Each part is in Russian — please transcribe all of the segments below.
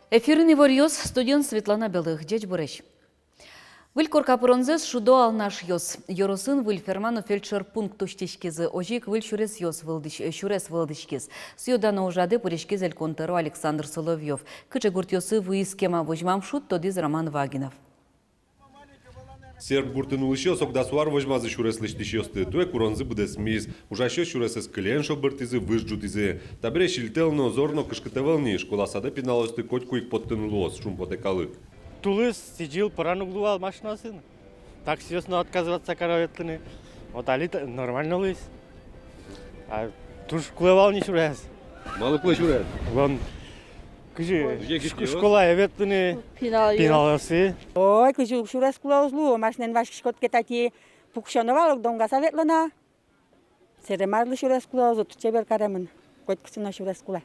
Эфирный варьёс студент Светлана Белых, дядь Бурыч. Вылькор капронзес шудо ал наш йос. Йоросын выль ферману фельдшер пункт туштишкизы, ожик выль шурес йос шурес вылдышкиз. Сюдана ужады пуришкиз эльконтеру Александр Соловьев. Кычы гуртьосы выискема вожмам шут тодиз Роман Вагинов. Серб гуртынулышы сокдасуар вожмазы шуреслыштышёсты, туе куронзы будес миз. Ужащо шуресес клен шобыртизы выжджутизы. Табре шильтелно зорно кышкытевелни, школа сада пиналосты котькуик подтынулос, шум потекалы. Тулыс сидел, порануглувал машину сына. Так серьезно отказываться караветлыны. Вот али нормально лыс. А туж клевал не шурес. Малы клы шурес. Вон, школа еветлыны пиналосы. Ой, кыжу шурес клаузлу, машинен ваш шкот кетати пукшоновал, донга советлана. Серемарлы шурес клаузу, тучебер каремын. Кот кысына шурес кула.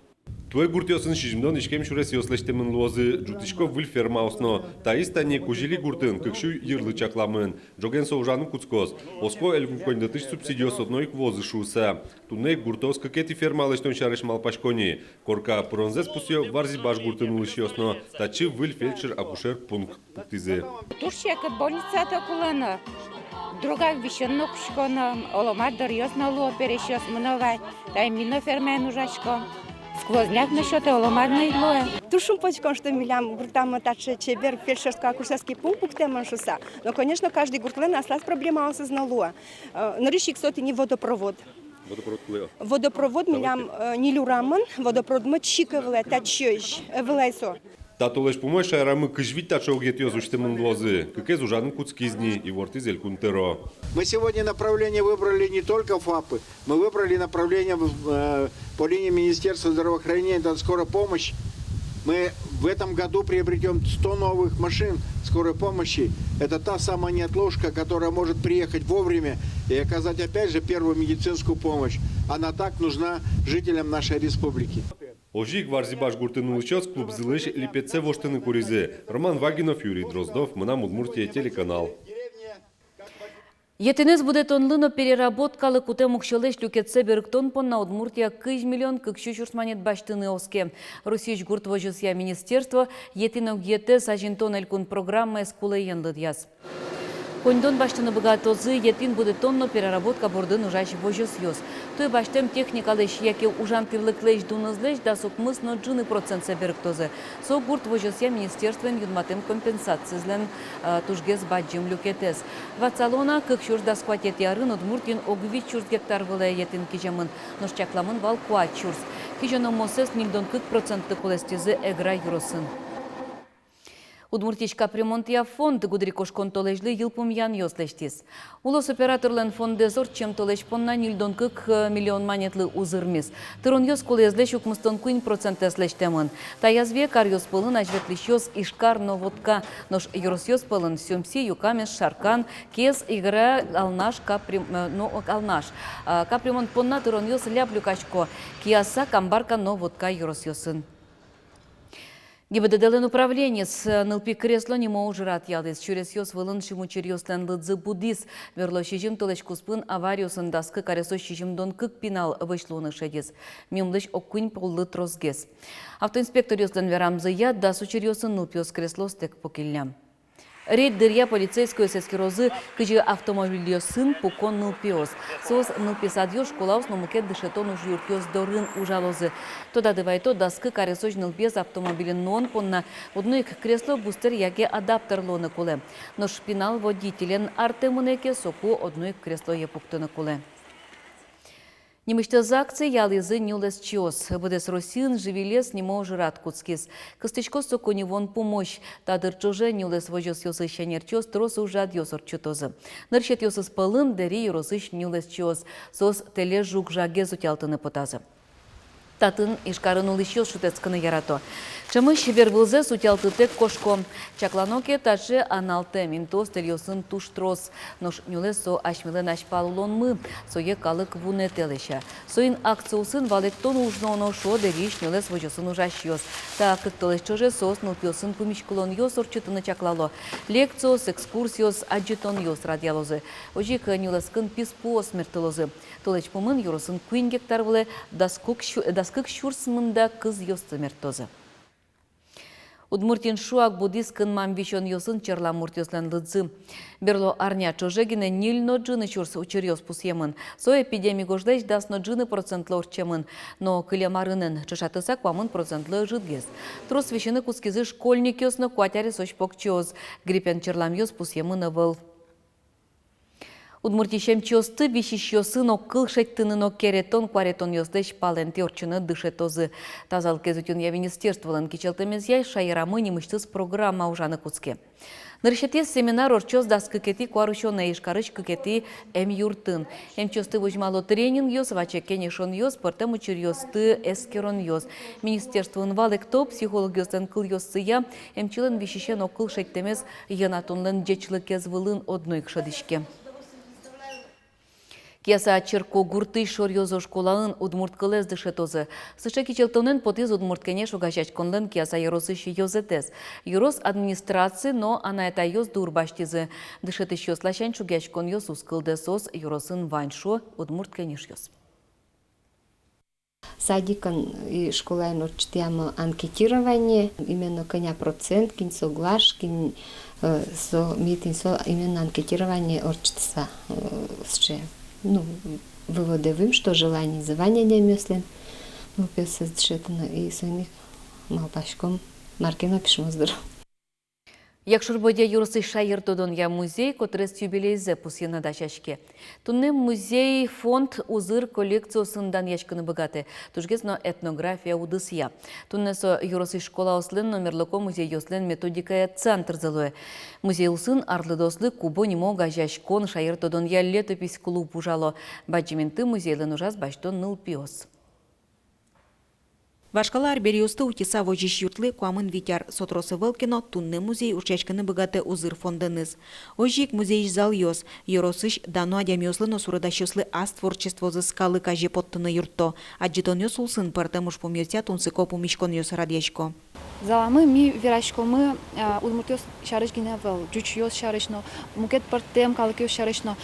Туе гуртьосын шижимдон ишкем шурес йослештемын лозы, джутишко выль фермаусно. Таистане кужили гуртын, кыкшу йырлы чакламын. Джоген соужану куцкос. Оско элькункондатыш субсидиос одной квозы шуса. Туне гуртос кыкети фермалештон шареш малпашкони. Корка пронзес пусё варзи баш гуртын улышьосно. Тачи выль фельдшер акушер пункт пуктизе. Туршияка больница атакулана. Друга вишеннок шкона, оломар дарьёзна луо перещёс мновай. Дай мино фермен ужашко. Сквозняк насчет оломарной луэ. Тушум почком, что милям гуртам таче чебер фельдшерско-акушерский пункт тема шуса. Но, конечно, каждый гуртлен ослась проблема осознала. Нарышик соты не водопровод. Водопровод милям не люраман, водопровод мочиковле, тачёж, влайсо. Татолеш помощь аэрамы кыжвить тачо угетьёз уштемын лозы. Кыкез ужаным куцкизни и вортизель кунтеро. Мы сегодня направление выбрали не только ФАПы, мы выбрали направление по линии Министерства здравоохранения, это скорая помощь. Мы в этом году приобретем 100 новых машин скорой помощи. Это та самая неотложка, которая может приехать вовремя и оказать опять же первую медицинскую помощь. Она так нужна жителям нашей республики. Ожик варзибаш гуртынулычёс клуб зылыш липеце воштыны куризе. Роман Вагинов, Юрий Дроздов, Мынам Удмуртия, телеканал. Етенес буде тонлыно переработкалы куте мукшылыш люкетсе беріктон понна Удмуртия 100 миллион кыкшу шурсманет баштыны оске. Русич гурт вожусия министерство етинок ете сажинтон элькун программа эскулы янлыд яз. Кондон баштыны богатозы етин буде тонно переработка бордын ужаш вожус йоз. Той баштем техникалыш яке ужантывлыклыш дунызлыш да сокмыс но джыны процент себерктозы. Со гурт вожусия министерствен юдматем компенсациязлен тужгез баджим люкетес. Вацалона кыкшур да скватет ярын Удмуртин огвич чурс гектар вылая етин кижамын, нош чакламын вал куа чурс. Кижаном мосес нильдон 40% колестизы эгра юросын. Удмуртичка Примонтия фонд гудрикош контолежли йылпум ян йослештис. Улос операторлен фондезор чем толеж понна нильдон 40 миллион манетлы узырмис. Тырон йос колезлеш укмыстон 1% слештемын. Та язве кар йос пылын ажветлиш йос ишкар новодка. Нош йорос йос пылын сёмси юкамеш шаркан кез игра алнаш алнаш. Капримонт понна тырон йос ляплюкачко. Киаса камбарка новодка йорос йосын. ГИБДД управление с НЛП кресло не может ратьялдес. Через йос вылын шиму черьёслен лыдзы буддис. Верло шижим толеш куспын авариосын даскы каресо шижим дон кык пинал вышлуны шедес. Мимлыш оккунь поллы трозгес. Автоинспектор йослен верамзы яд да сучерьёсын НЛП кресло стек покиллям. Рейд дырья полицейскую сескирозы, кыжи автомобиль сын пукон нылпиоз. Соз нылписадьё школаус номукет дышетон уж юртьёз дорын ужалозы. Тода дывайто даскы каресож нылпиез автомобилен нон понна одной кресло бустер яге адаптер лоны куле. Но шпинал водителен артемунеке соку одной кресло епуктыны куле. Немышты закцы ялызы нюлес чиос. Будес Росин живилес не может рад куцкис. Костычко соку невон помощь. Тадыр чуже нюлес вожос йосы щенерчос тросу жад йосор чутозы. Нырчет йосы спалын дери юросыш нюлес чиос. Сос теле жук жаге зутялтыны потазы. Татын ишкарын улышьёс шутецканы ярато. Чымыш вербылзе сутялтытек кошко. Чакланоке таче аналте минтос тельосын туштрос. Нош нюлесо ашмилен ашпалулон мы. Сое калык вуне телеща. Соин акциусын валектон ужноно шо дериш нюлес вожосын ужащёс. Та кыктылыш чоже сос нылпёсын кумишкулон йос орчытыны чаклало. Лекциос, экскурсиос, аджитон йос радиалозы. Ожик нюлескын писпуос смертылозы. Толеч помын юросын куин гектар вле даскык шурсмында кыз йос смертозы. Удмуртин шуак буддискын мамвищон йосын черламурт йослен лыдзы. Берло арня чожегине нильно джины чурс учерьос пусьемын. Со эпидемии гождеш дасно джины процентло орчемын. Но кылямарынын чышатысак вамын процентлы жидгез. Трос вещины кускизы школьник йосно куатяре сочпок чоз. Гриппен черлам йос пусьемын ывыл. Удмуртишем чосты вишищосын оккыл шеттынын оккеретон кваретон йоздеш паленте орчыны дышетозы. Тазал кезутюн я министерстволын кичелтемез яй шайрамы немыштыз программа ужаны куцке. Ныршетес семинар орчоз дас кыкети куарушона ишкарыш кыкети эм юртын. Эм чосты вожмало тренинг йоз, ваче кенешон йоз, портем учир йозты эскерон йоз. Министерствон валекто психолог йозден кыл йозсыя, эм чилен вишищен оккыл шеттемез янатунлен джечлыкез вылын одной кшадышке. Кеса черко гурты шор йозо школаын удмурт кылез дышетозы. Сыше кичелтонен потиз удмурт кенеш угачач конлен кеса еросыш йозетез. Ерос администрации, но ана это йоз дурбаштизы. Дышетыш йоз лащан чугач кон йоз ускылдесос еросын ваньшо удмурт кенеш йоз. Садикан и школайн учтяма анкетирование, именно коня процент, кин соглаш, кин со митин со именно анкетирование орчтса с ну, выводовым, что желание звания не мислен, ну, пес и своих малпашком маркина пишем здорово. Як шурбодя юрсы шайыр тодон я музей, котрес юбилейзе пусьена дачашке. Тунне музей фонд узыр коллекциясындан яшкыны богаты. Тужгезно этнография удысья. Тунне со юрсы школа ослен номерлоко музей yoslен методикая центр залуе. Музей усын арлыдослы кубо нимо гажашкон шайыр тодон я летопись клуб ужало. Баджименты музейлен ужас баштон ныл пиос. Вашкалар бериосты утиса вожиш юртлы куамын витяр сотросы вылкино тунны музей учачканы богаты узыр фондыныз. Ожик музей зал йос, еросыш дано адямёслы но сурадащослы аз творчество зыскалы каже поттыны юртто. Аджитон йос улсын партамуш помьёся тунсыко помишкон йос радьяшко. Заламы ми вирашко мы удмуртёс шарыш гиневел, джучёс шарышно, мукет партем калыкёс шарышно.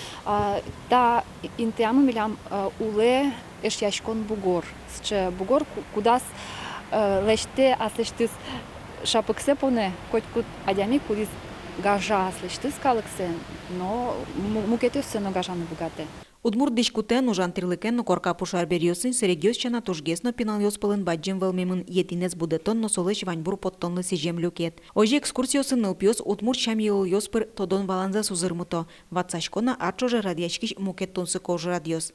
Да интеамы милям уле эшяшкон бугор. Че бугор кудас леште аслештис шапыксе поне, хоть куд адями кудис гажа аслештис калыксе, но мукетёс но гажаны богате. Удмурт дишкутен ужан тирлыкен но корка пушар бериосын серегёс чана тужгесно пинал йос пылын баджим велмемын етинес будетон но солыш ваньбур поттонлы сижем люкет. Ожи экскурсиосын нылпиос удмурт шам йыл йоспыр тодон баланза сузырмуто. Ватсашкона арчоже радиячкиш мукет тунсы кожу радиос.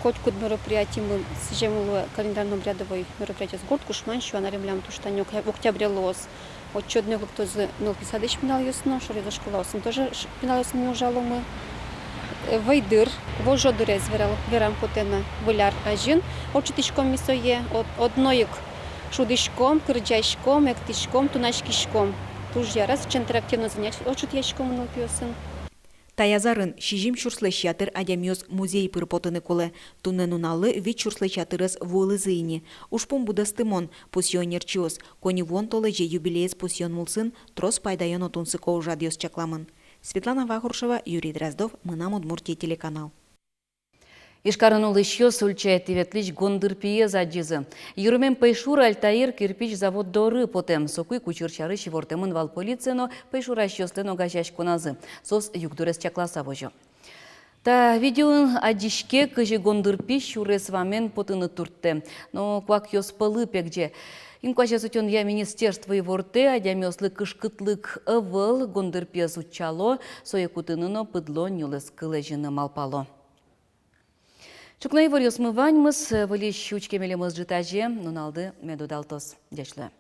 Хоть куд мероприятий мы сижем календарном рядовой мероприятие с год кушман, что она ремлям туштанек в октябре лос. Вот чудно кто за писадыш пинал ясно, что это школа, он тоже пинал ясно не ужало мы. Вайдыр, вожо дырез верам потена виляр ажин, очитишком мисое, одноик шудишком, кырджайшком, эктишком, тунашкишком. Туж я раз интерактивно занять, очитяшком на пьесен. Таязарын шижим чурслеш ятыр адямёс музей пырпотыны коле. Тунны нуналы вич чурслеш ятырыз вуылы зыйни. Ушпом будастымон пусионерчиос. Кони вон толеже юбилеес пусион мулсын, трос пайдайон отунсы коужадиос чакламын. Светлана Вахуршева, Юрий Дроздов, Мынам Удмуртия телеканал. Ишкарын улышьё сульчает иветлич гондырпие задизы. Юрмен Пайшур Альтаир кирпич завод доры потем. Сокуй кучурчары шивортемын вал полицияно Пайшура щёслено гажаш коназы. Сос югдурес чакласа вожо. Та видеон адишке кыжи гондырпи шурес вамен потыны туртте. Но квак ёс пылы пекже. Инквача сутен я министерство и ворте, адямёслы кышкытлык ывыл гондырпие сучало, сое кутыныно пыдло нюлес кылежины малпало. Чукнай варьос мы ваньмыз, вылищ учкемелемыз житаже, нуналды медудалтос. Дяшлы.